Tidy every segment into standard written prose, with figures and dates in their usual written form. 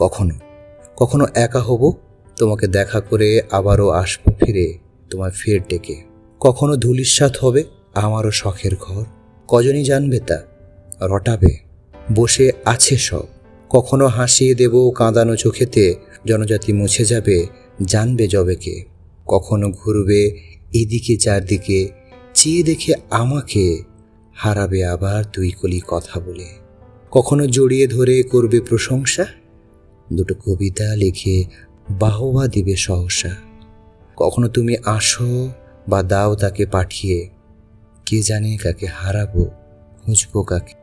কখনো কখনো একা হব, তোমাকে দেখা করে আবারও আসবো ফিরে তোমায় ফের ডেকে। কখনো ধূলিসাৎ হবে আমারও শখের ঘর, কজনই জানবে তা রটাবে বসে আছে সব। কখনো হাসিয়ে দেব কাঁদানো চোখেতে, জনজাতি মুছে যাবে জানবে যবেকে। কখনো ঘুরবে এদিকে চারদিকে, চেয়ে দেখে আমাকে হারাবে আবার দুই কলি কথা বলে। কখনো জড়িয়ে ধরে করবে প্রশংসা, দুটো কবিতা লিখে বাহবা দিবে সহসা। কখনো তুমি আসো বা দাও তাকে পাঠিয়ে, কে জানে কাকে হারাবো খুঁজবো কাকে।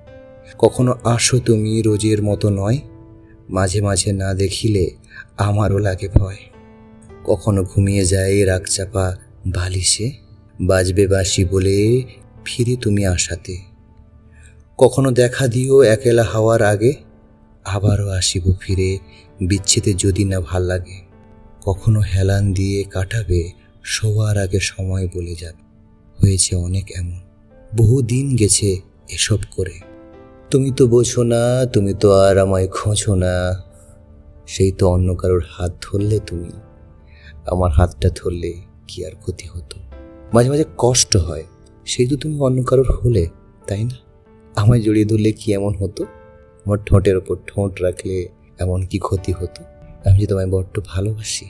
কখনো আসো তুমি রোজের মতো নয়, মাঝে মাঝে না দেখিলে আমারও লাগে ভয়। কখনো ঘুমিয়ে যায় রাগ চাপা বালিশে, বাজবে বাঁশি বলে ফিরে তুমি আসাতে। কখনো দেখা দিও একলা হওয়ার আগে, আবারও আসিব ফিরে বিচ্ছেদে যদি না ভাল লাগে। কখনো হেলান দিয়ে কাটাবে শোয়ার আগে সময় বলে যাবে, হয়েছে অনেক এমন বহু দিন গেছে এসব করে। তুমি তো বোঝো না, তুমি তো আর আমায় খোঁজো না, সেই তো অন্য কারোর হাত ধরলে তুমি, আমার হাতটা ধরলে কি আর ক্ষতি হতো। মাঝে মাঝে কষ্ট হয়, সেই তো তুমি অন্য কারোর হলে, তাই না? আমায় জড়িয়ে ধরলে কি এমন হতো? আমার ঠোঁটের ওপর ঠোঁট রাখলে এমন কি ক্ষতি হতো? আমি যে তোমায় বড্ড ভালোবাসি।